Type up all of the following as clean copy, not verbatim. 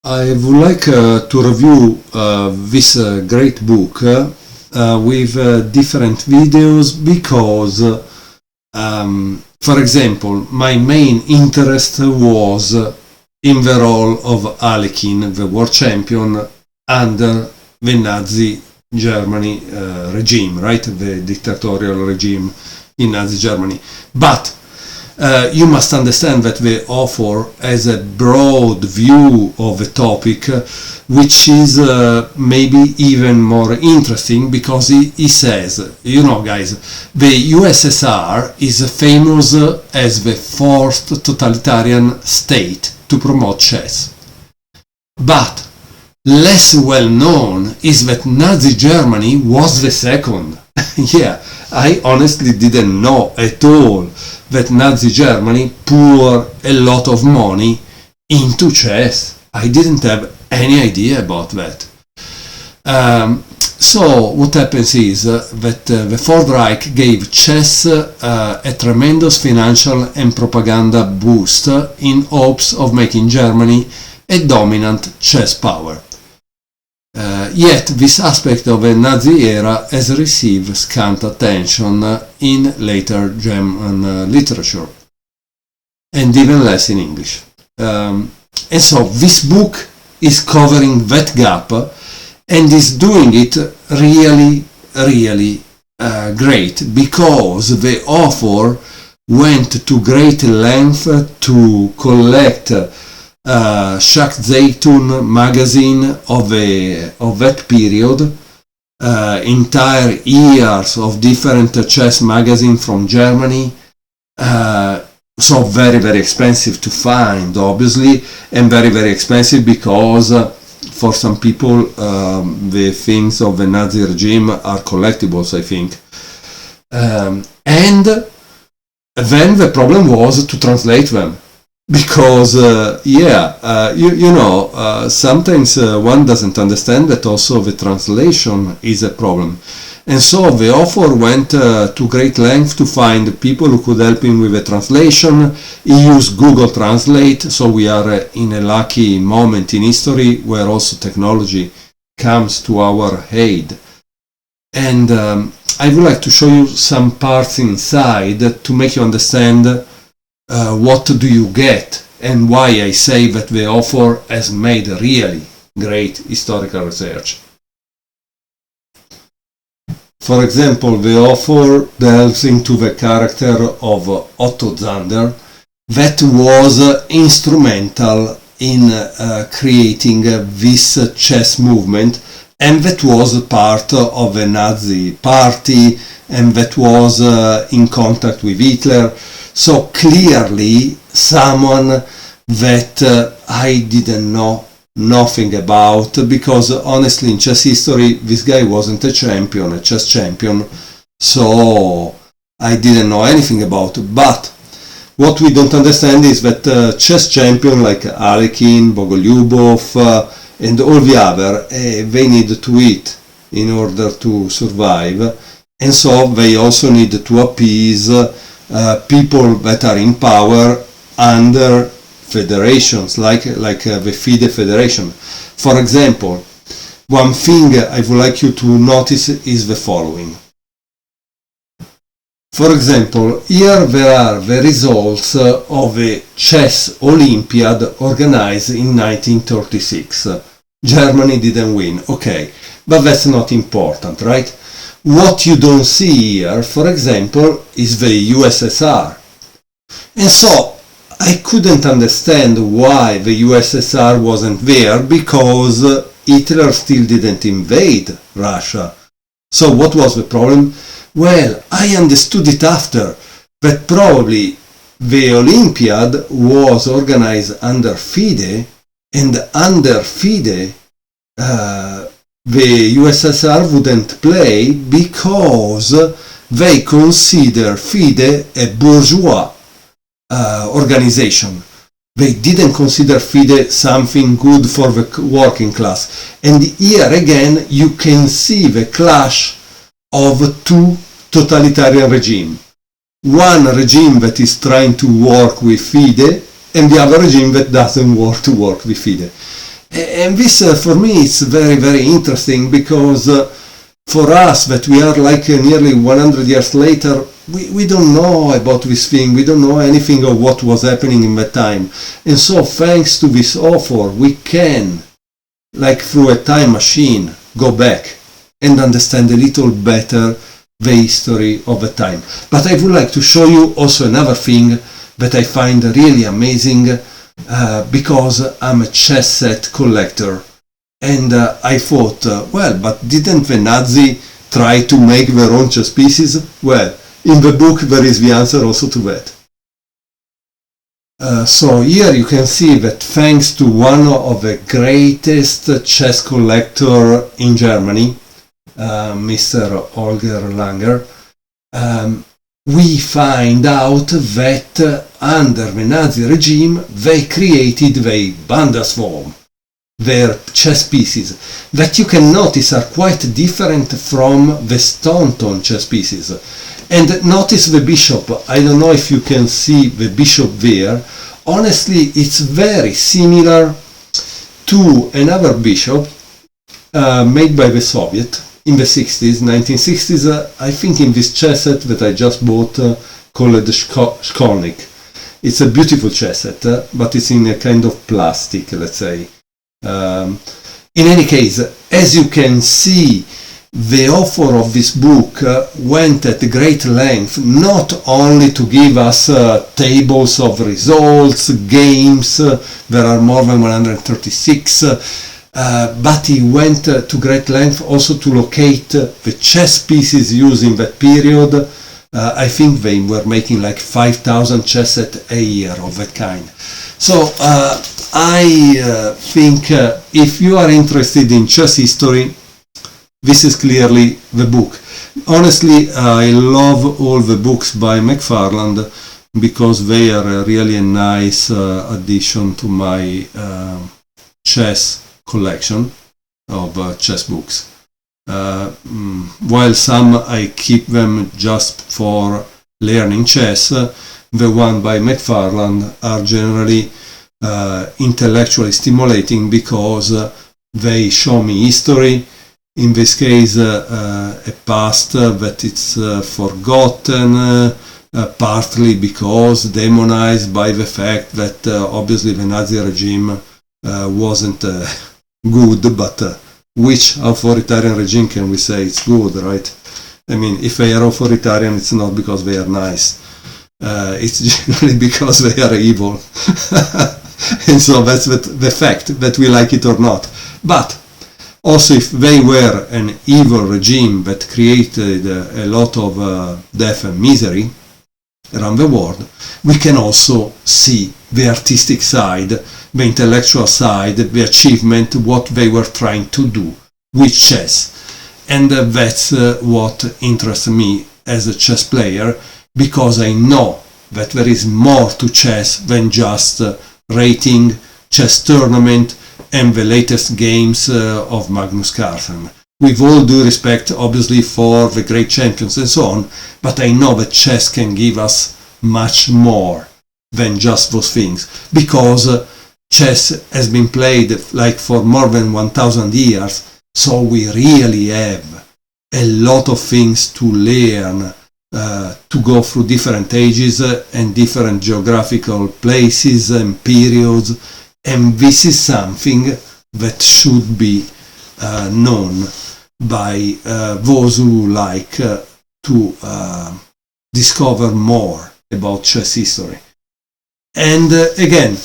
I would like to review this great book with different videos because, for example, my main interest was in the role of Alekhine, the world champion, under the Nazi Germany regime, right? The dictatorial regime in Nazi Germany. But you must understand that the author has a broad view of the topic, which is maybe even more interesting because he says, you know guys, the USSR is famous as the fourth totalitarian state to promote chess. But less well known is that Nazi Germany was the second. Yeah, I honestly didn't know at all that Nazi Germany poured a lot of money into chess. I didn't have any idea about that. So what happens is that the Fourth Reich gave chess a tremendous financial and propaganda boost in hopes of making Germany a dominant chess power. Yet this aspect of the Nazi era has received scant attention in later German literature, and even less in English. And so this book is covering that gap and is doing it really great, because the author went to great length to collect Schachzeitung magazine of that period, entire years of different chess magazine from Germany, so very expensive to find, obviously, and very expensive because for some people the things of the Nazi regime are collectibles, I think. And then the problem was to translate them. Because, sometimes one doesn't understand that also the translation is a problem. And so the author went to great length to find people who could help him with the translation. He used Google Translate, so we are in a lucky moment in history where also technology comes to our aid. And I would like to show you some parts inside to make you understand what do you get, and why I say that the author has made really great historical research. For example, the author delves into the character of Otto Zander, that was instrumental in creating this chess movement, and that was part of the Nazi party, and that was in contact with Hitler. So clearly someone that I didn't know nothing about, because honestly in chess history this guy wasn't a chess champion, so I didn't know anything about it. But what we don't understand is that chess champion like Alekhine, Bogolyubov, and all the other, they need to eat in order to survive, and so they also need to appease people that are in power under federations, like the FIDE Federation. For example, one thing I would like you to notice is the following. For example, here there are the results of the Chess Olympiad organized in 1936. Germany didn't win, okay, but that's not important, right? What you don't see here, for example, is the USSR. And so I couldn't understand why the USSR wasn't there, because Hitler still didn't invade Russia. So what was the problem? Well, I understood it after, that probably the Olympiad was organized under FIDE, and under FIDE the USSR wouldn't play because they consider FIDE a bourgeois organization. They didn't consider FIDE something good for the working class. And here again you can see the clash of two totalitarian regimes. One regime that is trying to work with FIDE, and the other regime that doesn't want to work with FIDE. And this, for me, it's very, very interesting because for us, that we are like nearly 100 years later, we don't know about this thing, we don't know anything of what was happening in that time. And so, thanks to this author, we can, like through a time machine, go back and understand a little better the history of the time. But I would like to show you also another thing that I find really amazing, because I'm a chess set collector. And I thought, well, but didn't the Nazi try to make their own chess pieces? Well, in the book there is the answer also to that. So here you can see that thanks to one of the greatest chess collector in Germany, Mr. Holger Langer, we find out that under the Nazi regime they created the Bundesform, their chess pieces, that you can notice are quite different from the Staunton chess pieces. And notice the bishop. I don't know if you can see the bishop there. Honestly, it's very similar to another bishop made by the Soviet in the 60s, 1960s, I think, in this chess set that I just bought called the Shkolnik. It's a beautiful chess set, but it's in a kind of plastic, let's say. In any case, as you can see, the author of this book went at great length not only to give us tables of results, games, there are more than 136, but he went to great length also to locate the chess pieces used in that period. I think they were making like 5,000 chess sets a year of that kind. So I think if you are interested in chess history, this is clearly the book. Honestly, I love all the books by McFarland because they are really a nice addition to my chess collection of chess books. While some I keep them just for learning chess, the one by McFarland are generally intellectually stimulating because they show me history. In this case, a past that it's forgotten, partly because demonized by the fact that obviously the Nazi regime wasn't good, but which authoritarian regime can we say it's good, right? I mean, if they are authoritarian, it's not because they are nice. It's generally because they are evil. And so that's the fact, that we like it or not. But also, if they were an evil regime that created a lot of death and misery around the world, we can also see the artistic side, the intellectual side, the achievement, what they were trying to do with chess. And that's what interests me as a chess player, because I know that there is more to chess than just rating, chess tournament, and the latest games of Magnus Carlsen. With all due respect, obviously, for the great champions and so on, but I know that chess can give us much more than just those things, because chess has been played like for more than 1,000 years, so we really have a lot of things to learn, to go through different ages and different geographical places and periods. And this is something that should be known by those who like to discover more about chess history. And again,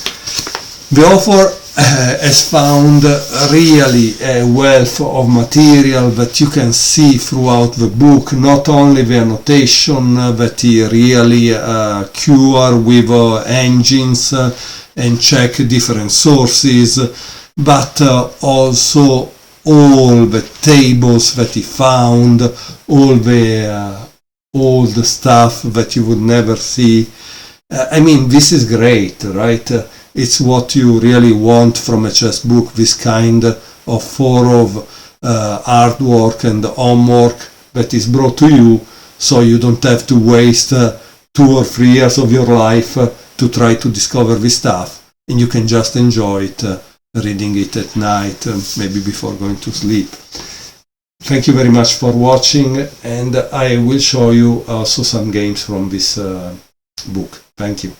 the author has found really a wealth of material that you can see throughout the book, not only the annotation that he really cure with engines and check different sources, but also all the tables that he found, all the stuff that you would never see. I mean, this is great, right? It's what you really want from a chess book, this kind of thorough artwork and homework that is brought to you, so you don't have to waste 2 or 3 years of your life to try to discover this stuff, and you can just enjoy it reading it at night, maybe before going to sleep. Thank you very much for watching, and I will show you also some games from this book. Thank you.